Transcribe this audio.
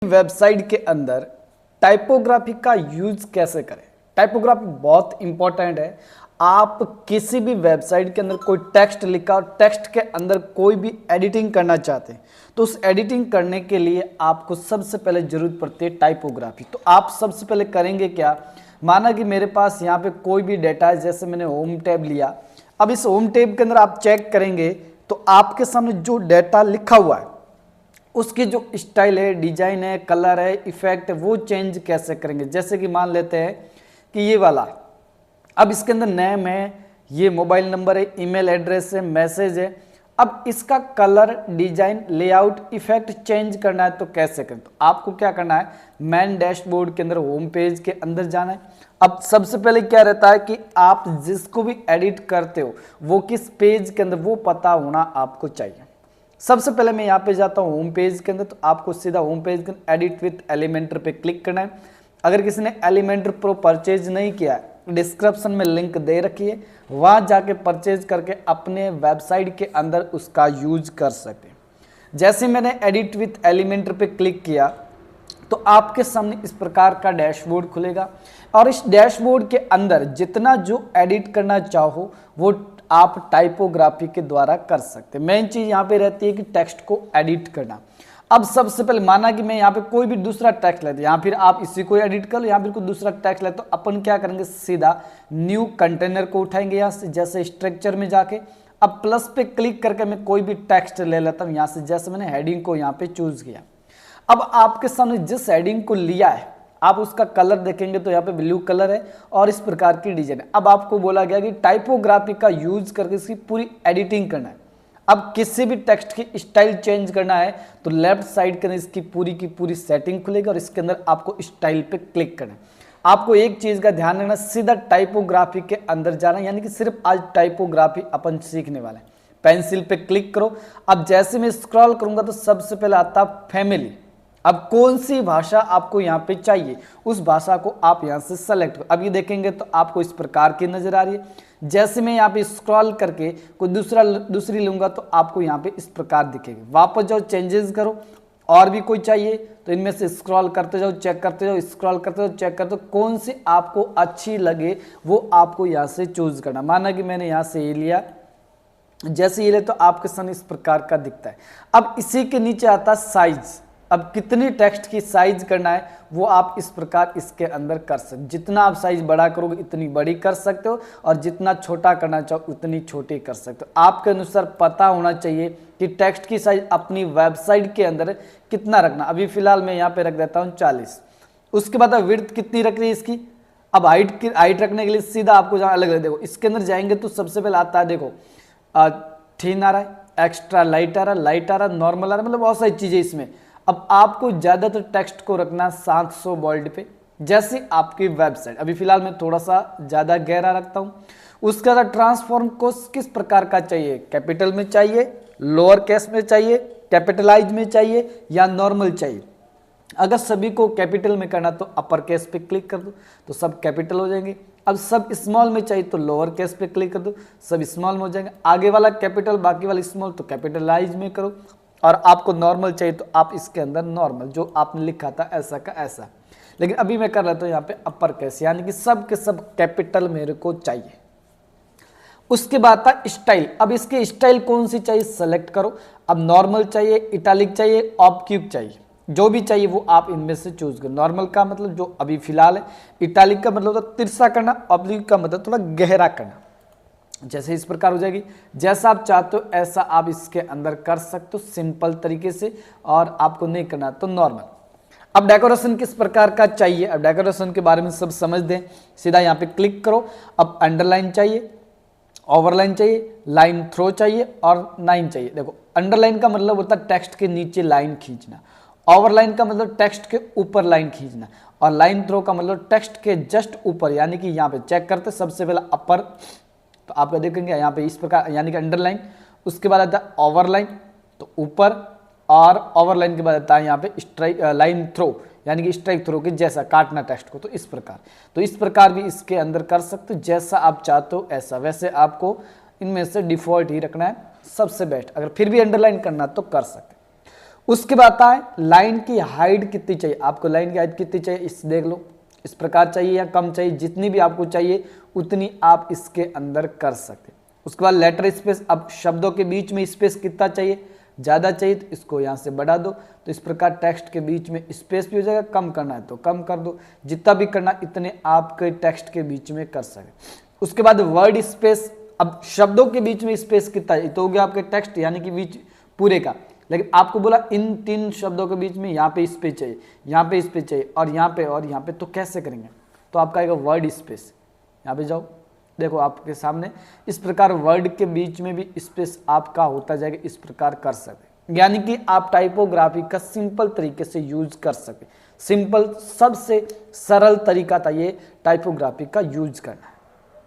Website के अंदर typography का यूज कैसे करें। टाइपोग्राफी बहुत इंपॉर्टेंट है। आप किसी भी वेबसाइट के अंदर कोई टेक्स्ट लिखा और टेक्स्ट के अंदर कोई भी एडिटिंग करना चाहते हैं तो उस एडिटिंग करने के लिए आपको सबसे पहले जरूरत पड़ती है टाइपोग्राफी। तो आप सबसे पहले करेंगे क्या, माना कि मेरे पास यहाँ पे कोई भी डेटा है, जैसे मैंने होम टैब लिया। अब इस होम टैब के अंदर आप चेक करेंगे तो आपके सामने जो डेटा लिखा हुआ है उसकी जो स्टाइल है, डिजाइन है, कलर है, इफेक्ट है, वो चेंज कैसे करेंगे। जैसे कि मान लेते हैं कि ये वाला, अब इसके अंदर नेम है, ये मोबाइल नंबर है, ईमेल एड्रेस है, मैसेज है। अब इसका colour, design, layout, effect change करना है तो कैसे करें। तो आपको क्या करना है, मैन डैशबोर्ड के अंदर होम पेज के अंदर जाना है। अब सबसे पहले क्या रहता है कि आप जिसको भी एडिट करते हो वो किस पेज के अंदर, वो पता होना आपको चाहिए। सबसे पहले मैं यहाँ पे जाता हूँ होम पेज के अंदर, तो आपको सीधा होम पेज के अंदर एडिट विथ एलिमेंटर पे क्लिक करना है। अगर किसी ने एलिमेंटर प्रो परचेज नहीं किया है, डिस्क्रिप्शन में लिंक दे रखी है, वहाँ जाके परचेज करके अपने वेबसाइट के अंदर उसका यूज कर सकते हैं। जैसे मैंने एडिट विथ एलिमेंटर पे क्लिक किया तो आपके सामने इस प्रकार का डैशबोर्ड खुलेगा और इस डैशबोर्ड के अंदर जितना जो एडिट करना चाहो वो आप टाइपोग्राफी के द्वारा कर सकते हैं। मेन चीज यहाँ पे रहती है कि टेक्स्ट को एडिट करना। अब सबसे पहले माना कि मैं यहाँ पे कोई भी दूसरा टेक्स्ट लेते, या फिर आप इसी को एडिट कर लो, या फिर कोई दूसरा टेक्स्ट लेते, तो अपन क्या करेंगे, सीधा न्यू कंटेनर को उठाएंगे यहाँ से, जैसे स्ट्रक्चर में जाके अब प्लस पे क्लिक करके मैं कोई भी टेक्स्ट ले लेता हूँ यहाँ से। जैसे मैंने हेडिंग को यहाँ पे चूज किया। अब आपके सामने जिस हेडिंग को लिया है आप उसका कलर देखेंगे तो यहाँ पे ब्लू कलर है और इस प्रकार की डिजाइन है। अब आपको बोला गया कि टाइपोग्राफी का यूज करके इसकी पूरी एडिटिंग करना है। अब किसी भी टेक्स्ट की स्टाइल चेंज करना है तो लेफ्ट साइड के अंदर इसकी पूरी की पूरी सेटिंग खुलेगी और इसके अंदर आपको स्टाइल पे क्लिक करना है। आपको एक चीज का ध्यान रखना, सीधा टाइपोग्राफी के अंदर जाना, यानी कि सिर्फ आज टाइपोग्राफी अपन सीखने वाले हैं। पेंसिल पे क्लिक करो। अब जैसे मैं स्क्रॉल करूंगा तो सबसे पहले आता फैमिली। अब कौन सी भाषा आपको यहाँ पे चाहिए उस भाषा को आप यहाँ से सेलेक्ट करो। अब ये देखेंगे तो आपको इस प्रकार की नजर आ रही है। जैसे मैं यहाँ पे स्क्रॉल करके कोई दूसरी लूंगा तो आपको यहाँ पे इस प्रकार दिखेगी। वापस जाओ, चेंजेस करो, और भी कोई चाहिए तो इनमें से स्क्रॉल करते जाओ, चेक करते जाओ, स्क्रॉल करते जाओ, चेक करते जाओ, कौन सी आपको अच्छी लगे वो आपको यहाँ से चूज करना। माना कि मैंने यहाँ से ये लिया, जैसे ये ले तो आपके सामने इस प्रकार का दिखता है। अब इसी के नीचे आता साइज। अब कितनी टेक्स्ट की साइज करना है वो आप इस प्रकार इसके अंदर कर सकते। जितना आप साइज बड़ा करोगे इतनी बड़ी कर सकते हो और जितना छोटा करना चाहो उतनी छोटी कर सकते हो। आपके अनुसार पता होना चाहिए कि टेक्स्ट की साइज अपनी वेबसाइट के अंदर कितना रखना। अभी फिलहाल मैं यहाँ पे रख देता हूँ 40। उसके बाद विड्थ कितनी रख रही है इसकी। अब हाइट रखने के लिए सीधा आपको जहाँ अलग अलग, देखो इसके अंदर जाएंगे तो सबसे पहले आता है, देखो थीन आ रहा है, एक्स्ट्रा लाइट आ रहा है, लाइट आ रहा है, नॉर्मल आ रहा है, मतलब बहुत सारी चीजें इसमें। अब आपको ज्यादातर टेक्स्ट को रखना 700 बोल्ड पे, जैसे आपकी वेबसाइट। अभी फिलहाल मैं थोड़ा सा ज्यादा गहरा रखता हूं। उसका ट्रांसफॉर्म को किस प्रकार का चाहिए, कैपिटल में चाहिए, लोअर केस में चाहिए, कैपिटलाइज में चाहिए या नॉर्मल चाहिए। अगर सभी को कैपिटल में करना तो अपर केस पे क्लिक कर दो तो सब कैपिटल हो जाएंगे। अब सब स्मॉल में चाहिए तो लोअर केस पे क्लिक कर दो, सब स्मॉल में हो जाएंगे। आगे वाला कैपिटल, बाकी वाला स्मॉल, तो कैपिटलाइज में करो। और आपको नॉर्मल चाहिए तो आप इसके अंदर नॉर्मल जो आपने लिखा था ऐसा का ऐसा। लेकिन अभी मैं कर लेता हूँ यहाँ पे अपर केस, यानी कि सब के सब कैपिटल मेरे को चाहिए। उसके बाद था स्टाइल। अब इसके स्टाइल कौन सी चाहिए सेलेक्ट करो। अब नॉर्मल चाहिए, इटैलिक चाहिए, ऑब्क्यूब चाहिए, जो भी चाहिए वो आप इनमें से चूज करो। नॉर्मल का मतलब जो अभी फिलहाल है, इटैलिक का मतलब होता तिरछा करना, ऑब्लिक का मतलब थोड़ा गहरा करना। जैसे इस प्रकार हो जाएगी। जैसा आप चाहते हो ऐसा आप इसके अंदर कर सकते हो सिंपल तरीके से, और आपको नहीं करना तो नॉर्मल। अब डेकोरेशन किस प्रकार का चाहिए, अब डेकोरेशन के बारे में सब समझ दें। सीधा यहाँ पे क्लिक करो। अब अंडरलाइन चाहिए, ओवरलाइन चाहिए, लाइन थ्रो चाहिए और लाइन चाहिए। देखो अंडरलाइन का मतलब होता है टेक्स्ट के नीचे लाइन खींचना, ओवरलाइन का मतलब टेक्स्ट के ऊपर लाइन खींचना, और लाइन थ्रो का मतलब टेक्स्ट के जस्ट ऊपर, यानी कि यहाँ पे चेक करते सबसे पहले अपर, तो आप देखेंगे यहाँ पे इस प्रकार, यानी कि अंडरलाइन। उसके बाद आता है ओवरलाइन, तो ऊपर, और ओवरलाइन के बाद आता है यहाँ पे स्ट्राइक लाइन थ्रो, यानी कि स्ट्राइक थ्रो के जैसा काटना टेक्स्ट को। तो इस प्रकार भी इसके अंदर कर सकते हो, जैसा आप चाहते हो ऐसा। वैसे आपको इनमें से डिफॉल्ट ही रखना है सबसे बेस्ट। अगर फिर भी अंडरलाइन करना तो कर सकते। उसके बाद आता है लाइन की हाइट कितनी चाहिए, आपको लाइन की हाइट कितनी चाहिए इस देख लो, इस प्रकार चाहिए या कम चाहिए, जितनी भी आपको चाहिए उतनी आप इसके अंदर कर सकते। उसके बाद लेटर स्पेस, अब शब्दों के बीच में स्पेस कितना चाहिए, ज़्यादा चाहिए तो इसको यहाँ से बढ़ा दो, तो इस प्रकार टेक्स्ट के बीच में स्पेस भी हो जाएगा, कम करना है तो कम कर दो, जितना भी करना इतने आपके टेक्स्ट के बीच में कर सके। उसके बाद वर्ड स्पेस, अब शब्दों के बीच में स्पेस कितना है, तो हो गया आपके टेक्स्ट यानी कि बीच पूरे का, लेकिन आपको बोला इन 3 शब्दों के बीच में यहाँ पे स्पेस चाहिए, यहाँ पे स्पेस चाहिए और यहाँ पे और यहाँ पे, तो कैसे करेंगे, तो आपका आएगा वर्ड स्पेस। यहाँ पे जाओ, देखो आपके सामने इस प्रकार वर्ड के बीच में भी स्पेस आपका होता जाएगा, इस प्रकार कर सकते, यानी कि आप टाइपोग्राफी का सिंपल तरीके से यूज कर सके। सिंपल सबसे सरल तरीका था ये टाइपोग्राफी का यूज करना।